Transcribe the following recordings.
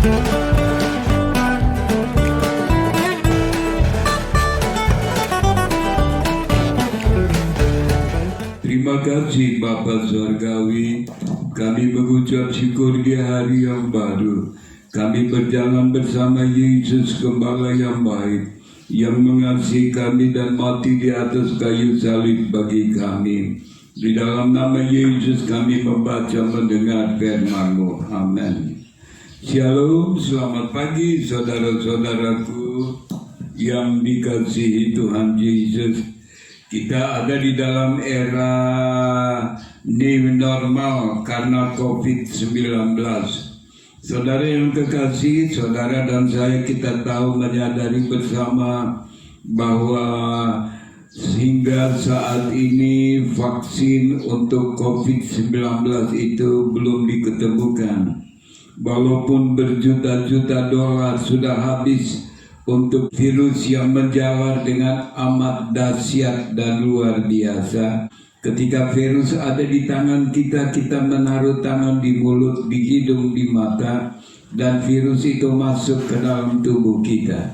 Terima kasih Bapa Surgawi, kami mengucap syukur di hari yang baru. Kami berjalan bersama Yesus Gembala yang baik, yang mengasihi kami dan mati di atas kayu salib bagi kami. Di dalam nama Yesus kami membaca mendengar firman-Mu. Amin. Shalom, selamat pagi saudara-saudaraku yang dikasihi Tuhan Yesus. Kita ada di dalam era new normal karena COVID-19. Saudara yang kekasih, saudara dan saya kita tahu menyadari bersama bahwa hingga saat ini vaksin untuk COVID-19 itu belum diketemukan. Walaupun berjuta-juta dolar sudah habis untuk virus yang menjalar dengan amat dahsyat dan luar biasa. Ketika virus ada di tangan kita, kita menaruh tangan di mulut, di hidung, di mata, dan virus itu masuk ke dalam tubuh kita.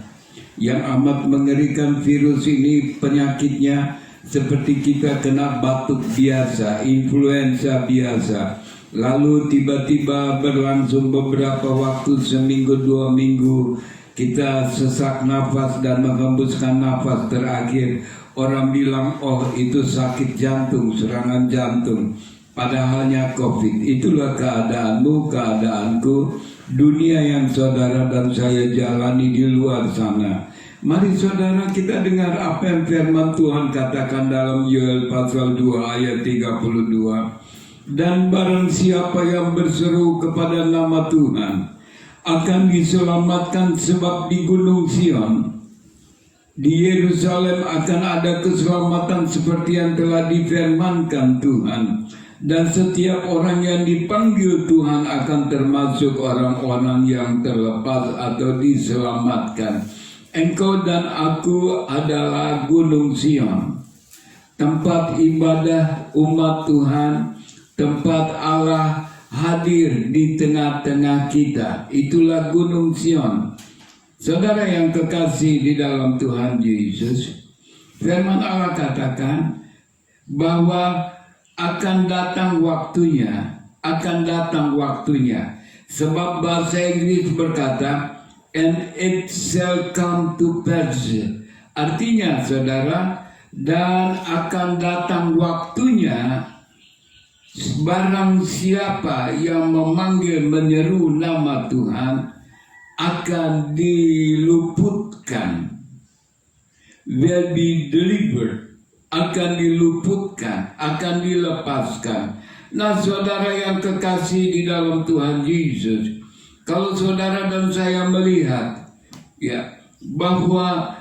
Yang amat mengerikan virus ini penyakitnya seperti kita kena batuk biasa, influenza biasa. Lalu tiba-tiba berlangsung beberapa waktu, seminggu, 2 minggu, kita sesak nafas dan menghembuskan nafas terakhir. Orang bilang, oh itu sakit jantung, serangan jantung. Padahalnya COVID. Itulah keadaanmu, keadaanku, dunia yang saudara dan saya jalani di luar sana. Mari saudara kita dengar apa yang firman Tuhan katakan dalam Yoel pasal 2 ayat 32. Dan barang siapa yang berseru kepada nama Tuhan akan diselamatkan, sebab di Gunung Sion, di Yerusalem akan ada keselamatan seperti yang telah difirmankan Tuhan. Dan setiap orang yang dipanggil Tuhan akan termasuk orang-orang yang terlepas atau diselamatkan. Engkau dan aku adalah Gunung Sion, tempat ibadah umat Tuhan, tempat Allah hadir di tengah-tengah kita. Itulah Gunung Sion. Saudara yang kekasih di dalam Tuhan Yesus, firman Allah katakan bahwa akan datang waktunya, sebab bahasa Inggris berkata and it shall come to pass. Artinya saudara, dan akan datang waktunya, barang siapa yang memanggil menyeru nama Tuhan akan diluputkan, will be delivered, akan diluputkan, akan dilepaskan. Nah saudara yang kekasih di dalam Tuhan Yesus, kalau saudara dan saya melihat ya bahwa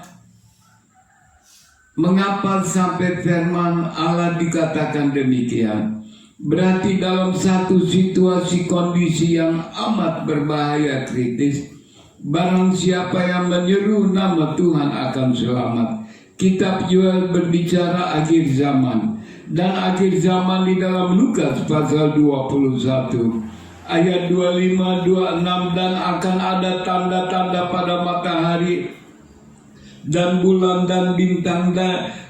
mengapa sampai firman Allah dikatakan demikian, berarti dalam satu situasi kondisi yang amat berbahaya kritis, barang siapa yang menyeru nama Tuhan akan selamat. Kitab Yoel berbicara akhir zaman, dan akhir zaman di dalam Lukas pasal 21 ayat 25, 26, dan akan ada tanda-tanda pada matahari dan bulan dan bintang,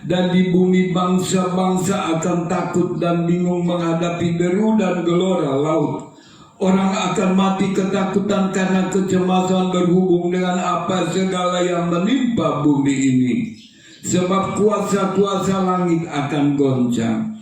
dan di bumi bangsa-bangsa akan takut dan bingung menghadapi deru dan gelora laut. Orang akan mati ketakutan karena kecemasan berhubung dengan apa segala yang menimpa bumi ini, sebab kuasa-kuasa langit akan goncang.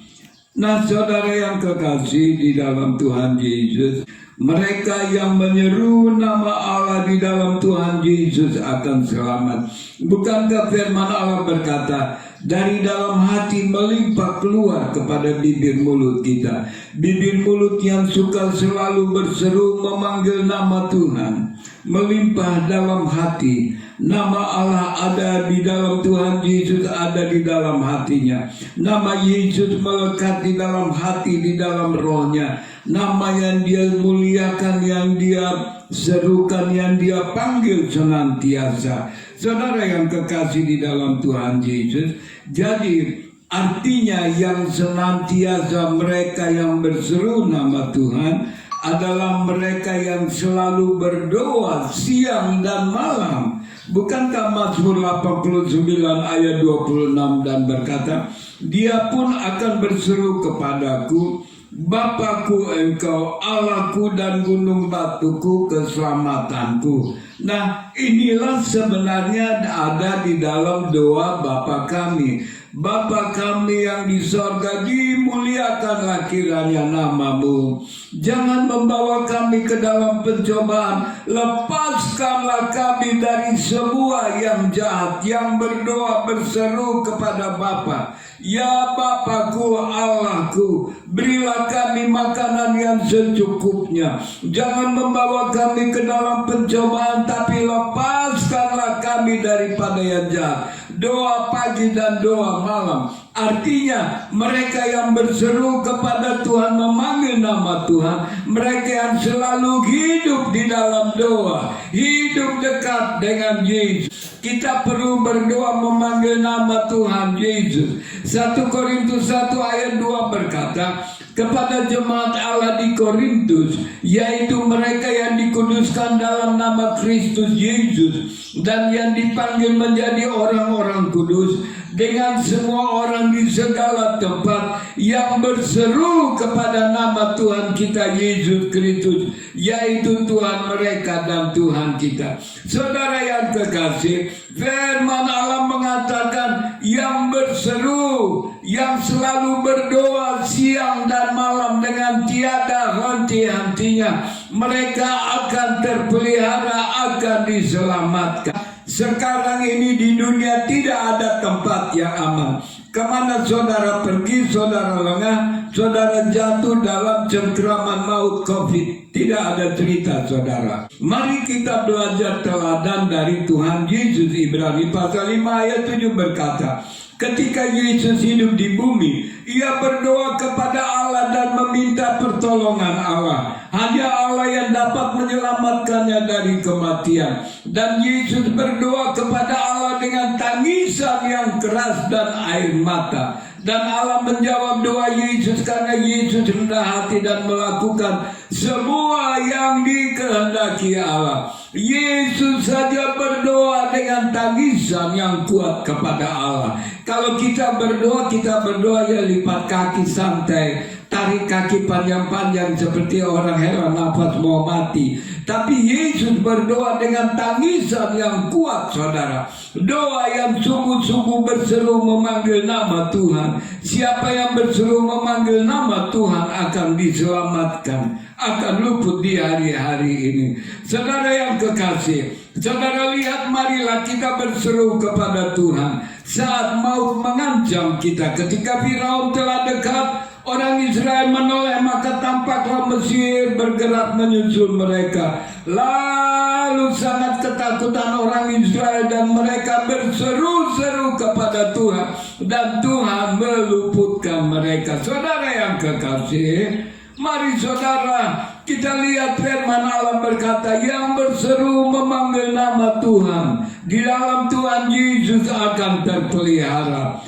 Nah saudara yang kekasih di dalam Tuhan Yesus, mereka yang menyeru nama Allah di dalam Tuhan Yesus akan selamat. Bukankah firman Allah berkata, dari dalam hati melimpah keluar kepada bibir mulut kita. Bibir mulut yang suka selalu berseru memanggil nama Tuhan, melimpah dalam hati. Nama Allah ada di dalam Tuhan Yesus, ada di dalam hatinya. Nama Yesus melekat di dalam hati, di dalam rohnya. Nama yang dia muliakan, yang dia serukan, yang dia panggil senantiasa. Saudara yang kekasih di dalam Tuhan Yesus, jadi artinya yang senantiasa mereka yang berseru nama Tuhan adalah mereka yang selalu berdoa siang dan malam. Bukankah Mazmur 89 ayat 26 dan berkata, Dia pun akan berseru kepadaku, Bapakku engkau, Allahku dan gunung batuku, keselamatanku. Nah, inilah sebenarnya ada di dalam doa Bapa kami. Bapa kami yang di sorga, dimuliakanlah kiranya namamu. Jangan membawa kami ke dalam pencobaan. Lepaskanlah kami dari semua yang jahat, yang berdoa berseru kepada Bapa. Ya Bapakku, Allahku, berilah kami makanan yang secukupnya. Jangan membawa kami ke dalam pencobaan, tapi lepaskanlah kami daripada yang jahat. Doa pagi dan doa malam. Artinya mereka yang berseru kepada Tuhan, memanggil nama Tuhan, mereka yang selalu hidup di dalam doa, hidup dekat dengan Yesus. Kita perlu berdoa memanggil nama Tuhan Yesus. 1 Korintus 1 ayat 2 berkata, kepada jemaat Allah di Korintus, yaitu mereka yang dikuduskan dalam nama Kristus Yesus dan yang dipanggil menjadi orang-orang kudus, dengan semua orang di segala tempat yang berseru kepada nama Tuhan kita Yesus Kristus, yaitu Tuhan mereka dan Tuhan kita. Saudara yang kekasih, firman Allah mengatakan yang berseru, yang selalu berdoa siang dan malam dengan tiada henti-hentinya, mereka akan terpelihara, akan diselamatkan. Sekarang ini di dunia tidak ada tempat yang aman. Kemana saudara pergi, saudara lengah, saudara jatuh dalam cengkeraman maut COVID. Tidak ada cerita, saudara. Mari kita belajar teladan dari Tuhan Yesus. Ibrani pasal 5 ayat 7 berkata, ketika Yesus hidup di bumi, Ia berdoa kepada Allah dan meminta pertolongan Allah. Hanya Allah yang dapat menyelamatkannya dari kematian. Dan Yesus berdoa kepada Allah dengan tangisan yang keras dan air mata. Dan Allah menjawab doa Yesus karena Yesus rendah hati dan melakukan semua yang dikehendaki Allah. Yesus saja berdoa dengan tangisan yang kuat kepada Allah. Kalau kita berdoa ya lipat kaki santai, tarik kaki panjang-panjang seperti orang heran nafas mau mati. Tapi Yesus berdoa dengan tangisan yang kuat, saudara. Doa yang sungguh-sungguh berseru memanggil nama Tuhan. Siapa yang berseru memanggil nama Tuhan akan diselamatkan, akan luput di hari-hari ini. Saudara yang kekasih, saudara lihat, marilah kita berseru kepada Tuhan saat maut mengancam kita. Ketika Firaun telah dekat, orang Israel menoleh, maka tampaklah Mesir bergerak menyusul mereka. Lalu sangat ketakutan orang Israel dan mereka berseru-seru kepada Tuhan, dan Tuhan meluputkan mereka. Saudara yang kekasih, mari saudara kita lihat firman Allah berkata, yang berseru memanggil nama Tuhan, di dalam Tuhan Yesus akan terpelihara.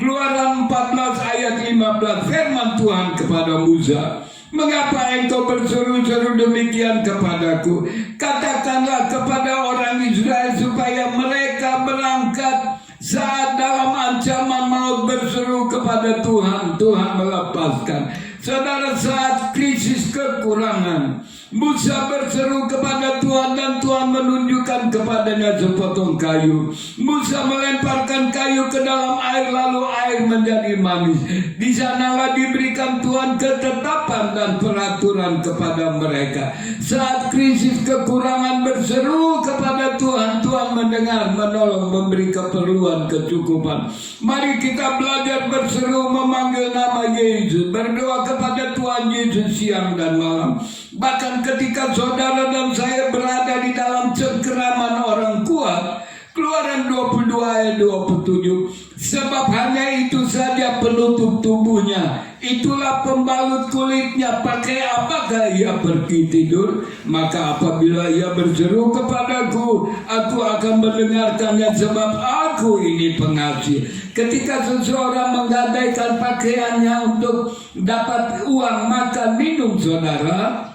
Keluaran 14 ayat 15, firman Tuhan kepada Musa, mengapa engkau berseru-seru demikian kepadaku? Katakanlah kepada orang Israel supaya mereka berangkat. Saat dalam ancaman maut berseru kepada Tuhan, Tuhan melepaskan. Saudara, saat krisis kekurangan, Musa berseru kepada Tuhan dan Tuhan menunjukkan kepadanya sepotong kayu. Musa melemparkan kayu ke dalam air, lalu air menjadi manis. Di sanalah diberikan Tuhan ketetapan dan peraturan kepada mereka. Saat krisis kekurangan berseru kepada Tuhan, Tuhan mendengar, menolong, memberi keperluan, kecukupan. Mari kita belajar berseru memanggil nama Yesus, berdoa kepada Tuhan Yesus siang dan malam. Bahkan ketika saudara dan saya berada di dalam cengkeraman orang kuat, Keluaran 22 ayat 27, sebab hanya itu saja penutup tubuhnya, itulah pembalut kulitnya, pakai apakah ia pergi tidur? Maka apabila ia berseru kepadaku, aku akan mendengarkannya, sebab aku ini pengasih. Ketika seseorang menggadaikan pakaiannya untuk dapat uang makan minum, saudara,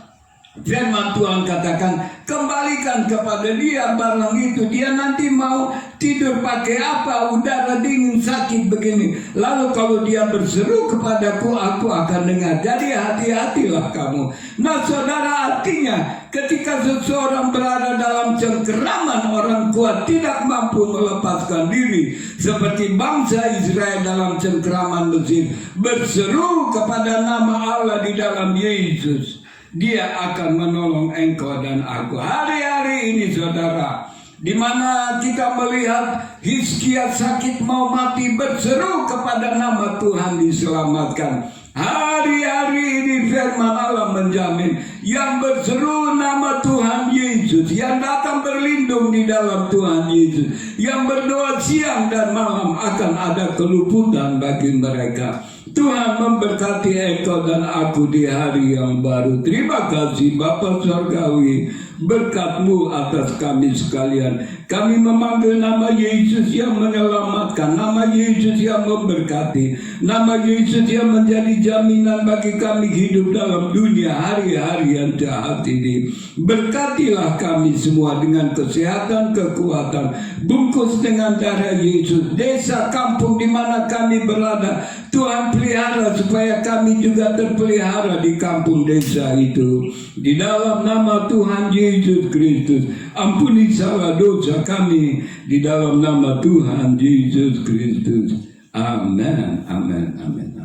Firman Tuhan katakan, kembalikan kepada dia barang itu. Dia nanti mau tidur pakai apa? Udara dingin, sakit begini. Lalu kalau dia berseru kepadaku, aku akan dengar. Jadi hati-hatilah kamu. Nah saudara, artinya ketika seseorang berada dalam cengkeraman orang kuat tidak mampu melepaskan diri, seperti bangsa Israel dalam cengkeraman Mesir, berseru kepada nama Allah di dalam Yesus, Dia akan menolong engkau dan aku. Hari-hari ini saudara, di mana kita melihat Hizkia sakit mau mati, berseru kepada nama Tuhan diselamatkan. Hari-hari ini firman Allah menjamin, yang berseru nama Tuhan Yesus, yang datang berlindung di dalam Tuhan Yesus, yang berdoa siang dan malam, akan ada keluputan bagi mereka. Tuhan memberkati engkau dan aku di hari yang baru. Terima kasih Bapa Surgawi, berkat-Mu atas kami sekalian. Kami memanggil nama Yesus yang menyelamatkan, nama Yesus yang memberkati, nama Yesus yang menjadi jaminan bagi kami hidup dalam dunia hari-hari yang jahat ini. Berkatilah kami semua dengan kesehatan, kekuatan, bungkus dengan darah Yesus. Desa, kampung di mana kami berada, Tuhan pelihara supaya kami juga terpelihara di kampung desa itu. Di dalam nama Tuhan Yesus Kristus, ampuni salah dosa kami di dalam nama Tuhan Yesus Kristus. Amin, amin, amin.